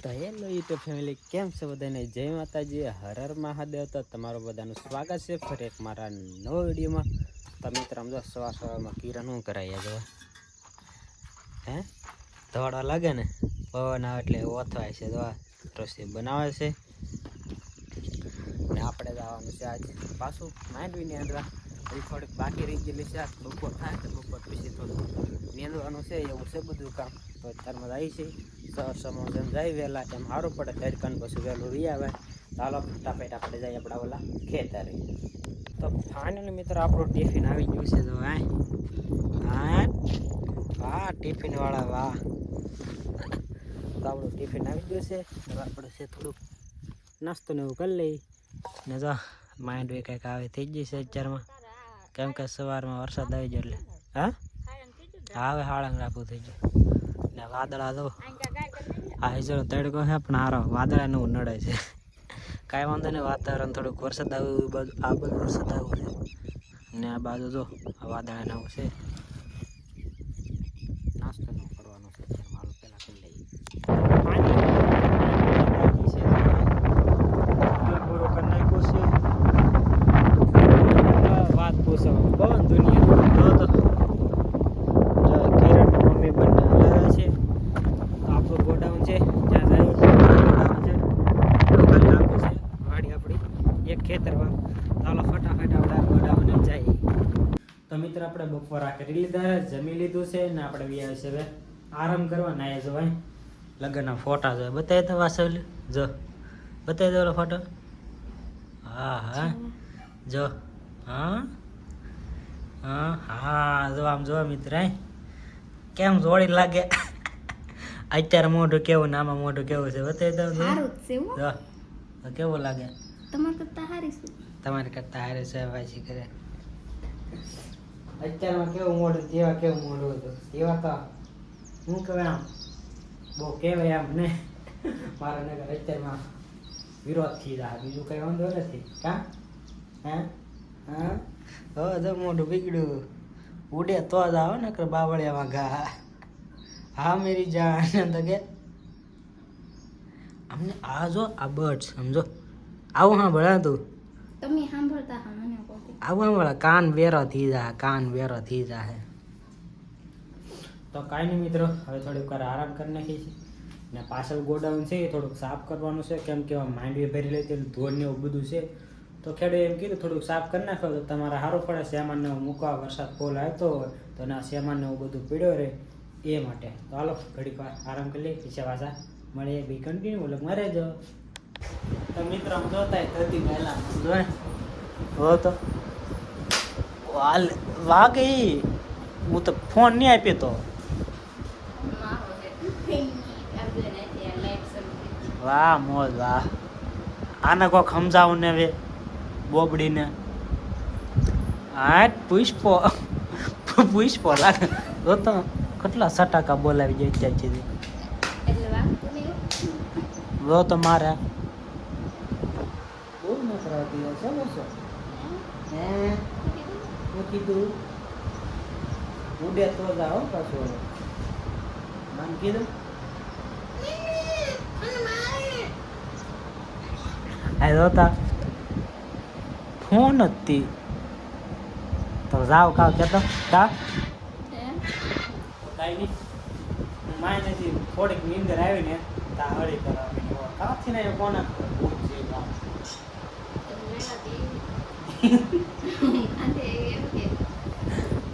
તો hello YouTube family, કેમ છે બધાને? જય માતાજી, હર હર મહાદેવ. તો તમારું બધાનું સ્વાગત છે ફરી એક મારા નવો વિડીયોમાં. તો મિત્ર સમજો સવારમાં કિરણ શું કરાય જો હે દોડવા લાગે ને પવન આવે એટલે ઓથવાય છે. તો રસોઈ બનાવે છે ને આપણે જવાનું છે આજ પાછું માંડવીની અંદર. થોડીક બાકી રહી ગયેલી છે. બપોર થાય તો બપોર પછી થોડું મેળવાનું છે, એવું છે બધું કામ. તો અત્યારમાં આવી છે સમો જેમ જાય વહેલા એમ સારું પડે. તડકાન પછી વહેલું રી આવે. ચાલો ફટાફટ આપણે જઈએ આપણા ઓલા ખેતરે. તો ફાઇનલી મિત્રો આપણું ટિફિન આવી ગયું છે. તો હા વાહ ટિફિન વાળા વાહ. તો આપણું ટિફિન આવી ગયું છે. હવે આપણે છે થોડુંક નાસ્તો ને એવું કરી લઈએ ને જો માંડવી કંઈક આવે થઈ ગઈ છે અત્યારમાં, કેમ કે સવારમાં વરસાદ આવી ગયો એટલે હા હવે હાળંગ રાખવું થઈ ગયું ને વાદળા તો આ હિજરો તડકો છે પણ હારો વાદળા ને નડે છે. કાંઈ વાંધો નહીં, વાતાવરણ થોડુંક વરસાદ આવ્યું આ બધું વરસાદ આવ્યું છે ને આ બાજુ જો આ વાદળા નવું છે. નાસ્તો ન કરવાનો છે અત્યારે મારું પહેલાં કરી લઈએ. વાત પૂછો કોણ દુનિયા તો કિરણ મમ્મી બંને અલગ છે. તો આપણું ગોડાઉન છે ત્યાં જાય છે વાડી આપણી એક ખેતરમાં. ચાલો ફટાફટ આપણા ગોડાઉને જાય. તો મિત્ર આપણે બપોરા કરી લીધા, જમી લીધું છે ને આપણે વ્યાજ છે હવે આરામ કરવા. ના જો ભાઈ લગ્નના ફોટા જો બતાવી તો વાસવલી જો બતાવી દો ફોટો. હા હા જો હા હા હા જો આમ જો મિત્ર કેમ જોડી લાગે. અત્યારે મોઢું કેવું ને આમાં મોઢું કેવું છે બતાવી દઉં જો કેવું લાગે. તમારે કરતા હારી છે વાસી કરે. અત્યારમાં કેવું મોઢું જેવા કેવું મોઢું હતું એવા તો હું કહેવાય આમ બહુ કહેવાય આમ ને મારા નગર અત્યારમાં વિરોધ થઈ જાય, બીજું કઈ વાંધો નથી. કા હા હા હવે તો મોઢું બીગડ્યું ઉડે તો જ આવે ને બાવળિયામાં ઘા. હા મેરી જાન તો કે અમને આ જો આ બર્ડ સમજો આવું હા ભણા તું તમે સાંભળતા હા મને આવું સાંભળા કાન વેરો થઈ જાય, કાન વેરો થઈ જાય. તો કાંઈ નહીં મિત્રો, હવે થોડીક વાર આરામ કરી નાખીએ છીએ ને પાછળ ગોડાઉન છે એ થોડુંક સાફ કરવાનું છે. કેમ કે માંડવી ભરી લેતી ધોળ ને એવું બધું છે. તો ખેડૂએ એમ કીધું થોડુંક સાફ કરી નાખો તો તમારે સારું પડે. શેમાનને મૂકવા વરસાદ ફૂલ આવતો હોય તો ના શેમાનને એવું બધું પીડ્યો રહે એ માટે. તો હાલો ઘડીક વાર આરામ કરી લઈએ, પછી પાછા મળીએ. બી કન્ટિન્યુ બોલો મારે જો. તો મિત્રો આમ જોતા ધરતી પહેલા જોય હો તો હાલ વાગે હું તો ફોન નહીં આપ્યો તો. વાહ મોજ વાહ. આને કોક સમજાવું ને હવે બોબડીને હા પુષ્પો પુષ્પો લાગે તો કેટલા સટાકા બોલાવી જાય ત્યાં સુધી લો તો મારે બહુ નકરાતી છે બસો હે હું કીધું ઉડે તો જાઓ પાછું મને કીધું આ જોતા ફોન હતી તો જાઓ કાવ કેતો કા કાંઈ નહીં માય નથી. થોડીક નીંદર આવી ને તા હળી કરાવી કાથી ને કોને ભૂત છે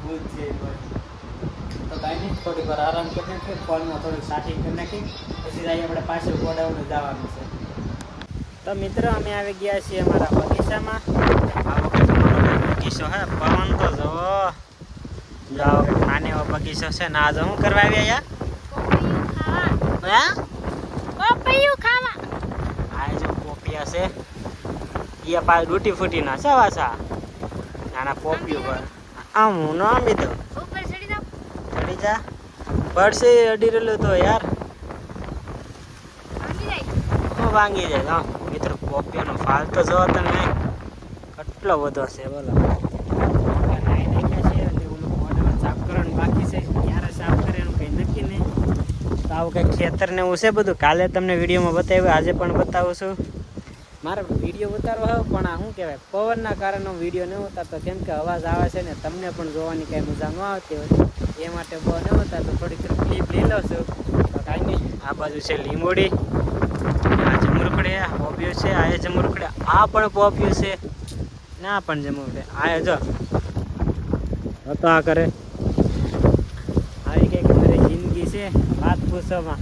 ભૂત છે. તો કાંઈ નહીં, થોડીક વાર આરામ કરી નાખીએ, ફોનમાં થોડીક સાઠી કરી નાખી પછી જાય આપણે પાછળ ગોડાઉન જવાનું છે. તો મિત્રો અમે આવી ગયા છીએ અમારા બગીચામાં. આ વખત બગીચો હે પવન તો જવો જાઓ નાનો એવો બગીચો છે ને. આજે શું કરવા આવ્યા યા પોપૈયું ખાવા. આ જો પોપિયા છે એ પાછું ડૂટી ફૂટી ના છે વાસા નાના પોપિયું પર આમ હું ન આંબી દઉં ઉપર ચડી જાવ. ચડી જા પડશે અડી રહેલું તો યાર હું ભાંગી જાય. હા મિત્રો પોપિયાનો ફાલ તો જો તમે કેટલો બધો છે બોલો. નાઈ નાખ્યા છે એટલે ઓલું મોઢામાં સાફ કરવાનું બાકી છે. ક્યારે સાફ કરે એનું કંઈ નક્કી નહીં. તો આવું કંઈક ખેતર ને એવું છે બધું. કાલે તમને વિડીયોમાં બતાવ્યું, આજે પણ બતાવું છું. મારે વિડીયો ઉતારવો હોય પણ આ શું કહેવાય, પવનના કારણે હું વિડીયો ન ઉતારતો, કેમ કે અવાજ આવે છે ને તમને પણ જોવાની કાંઈ મજા ન આવતી હોય, એ માટે બહુ ન ઉતારતો. થોડીક ક્લિપ લઈ લઉં છું. તો કાંઈ નહીં, આ બાજુ છે લીંબોડી, આ જમરૂખડે પોપ્યું છે, આ જમરૂખડે, આ પણ પોપ્યું છે ને આ પણ જમરૂખડે. આ જો હતો આ કરે. આવી કંઈક અમારી જિંદગી છે, વાત પૂછોમાં.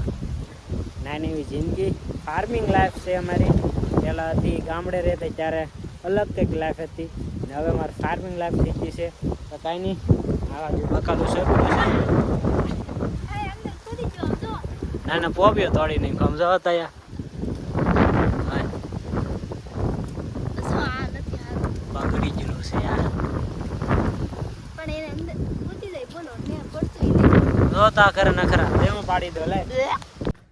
નાની એવી જિંદગી, ફાર્મિંગ લાઈફ છે અમારી. પહેલાં હતી ગામડે રહેતા ત્યારે અલગ કંઈક લાઈફ હતી, ને હવે મારે ફાર્મિંગ લાઈફ થઈ ગઈ છે. તો કાંઈ નહીં, આવા જો બકાલું છે ના ના પોપ્યો તોડી નહીં સમજો હતા યાર. પકડી ગયેલું છે યાર. જોતા કરે નખરા દેવું પાડી દો લે.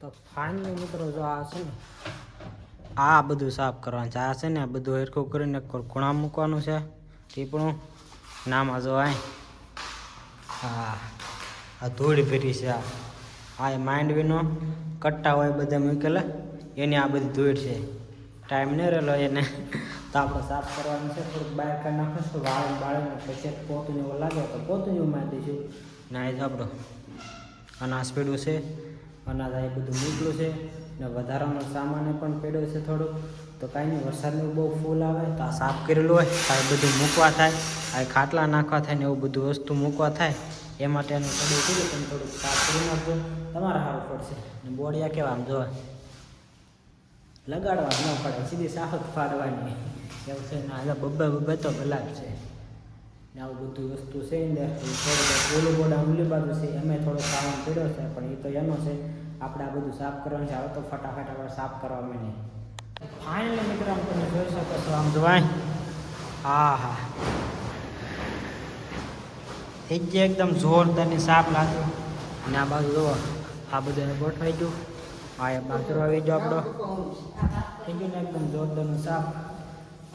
તો ફાઇનલી મિત્રો જો આ છે ને, આ બધું સાફ કરવાનું છે. આ છે ને આ બધું હરખું કરીને ખૂણા મૂકવાનું છે. ટીપણું નામાં જો હા આ ધૂળ ભરી છે. આ માંડવીનો કટ્ટા હોય બધા મૂકેલા, એની આ બધી ધૂળ છે. ટાઈમ નહીં રહેલો એને, તો આપણે સાફ કરવાનું છે. થોડુંક બહાર કાઢી નાખીશું વાળીને બાળીને, પછી પોતું એવું લાગે તો પોતું એવું મારી દઈશું. ના એ જ આપણો અનાજ પેડું છે, અનાજ આ બધું મૂકેલું છે, ને વધારાનો સામાન પણ પેડ્યો છે થોડુંક. તો કાંઈ નહીં, વરસાદનું બહુ ફૂલ આવે તો આ સાફ કરેલું હોય તો આ બધું મૂકવા થાય, આ ખાટલા નાખવા થાય ને એવું બધું વસ્તુ મૂકવા થાય. એ માટે એનું પડ્યું કીધું તમે થોડુંક સાફ કરી નાખજો, તમારે સારું પડશે. ને બોડિયા કેવા આમ જોવા લગાડવા ન પડે, સીધી સાફ જ પાડવાની એવું છે. ને આજે બબ્બે તો ગલાબ છે ને આવું બધું વસ્તુ છે ને. થોડુંક ઓલું બોડા ઓલી બાજુ છે, અમે થોડો સામાન પડ્યો છે પણ એ તો એનો છે. આપણે આ બધું સાફ કરવાનું છે. હવે તો ફટાફટ આપણે સાફ કરવામાં નહીં. ફાઇનલી મિત્રો આમ તમે જોઈ શકો છો, આમ જોવાય હા હા એક જે એકદમ જોરદારની સાફ લાગ્યું. અને આ બાજુ જુઓ આ બધું ગોઠવાઈ ગયું. આ એ બાજરો આવી ગયો આપણો, થઈ ગયું ને એકદમ જોરદારનું સાફ.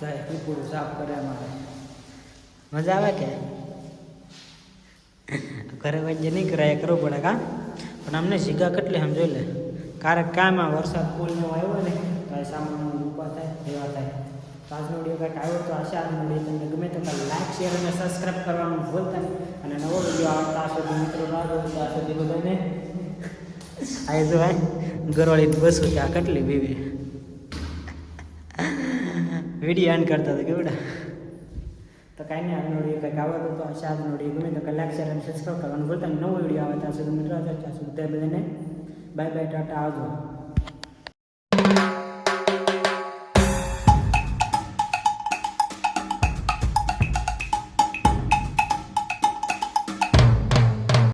જાય પીપળું સાફ કર્યા માટે મજા આવે કે ઘરે વાંચે નહીં કરાય, કરવું પડે કા. પણ અમને શીખા કેટલી સમજો લે, ક્યારેક કાંઈમાં વરસાદ પુલનો આવ્યો ને કાંઈ સામાન મૂકવા થાય એવા થાય. તો આજનો વિડીયો કાંઈક આવ્યો તો આશા આજનો વિડીયો તમને ગમે તો લાઈક શેર અને સબસ્ક્રાઈબ કરવાનું ભૂલતા નહીં. અને નવો વિડીયો આવતા સુધી મિત્રો રાહ જોઉં ત્યાં સુધી બધાને આ જો ગરોળી બસું ત્યાં કેટલી બીવી વિડીયો એન્ડ કરતા હતા કેવડા. તો કાંઈ નહીં, આજનો વિડીયો કંઈક આવે તો આશા આજનો વિડીયો ગમે તો લાઈક શેર અને સબસ્ક્રાઈબ કરવાનું ભૂલતા નહીં. નવો વિડીયો આવે ત્યાં સુધી મિત્રો ત્યાં સુધી બધાને બાય બાય ટાટા આવજો.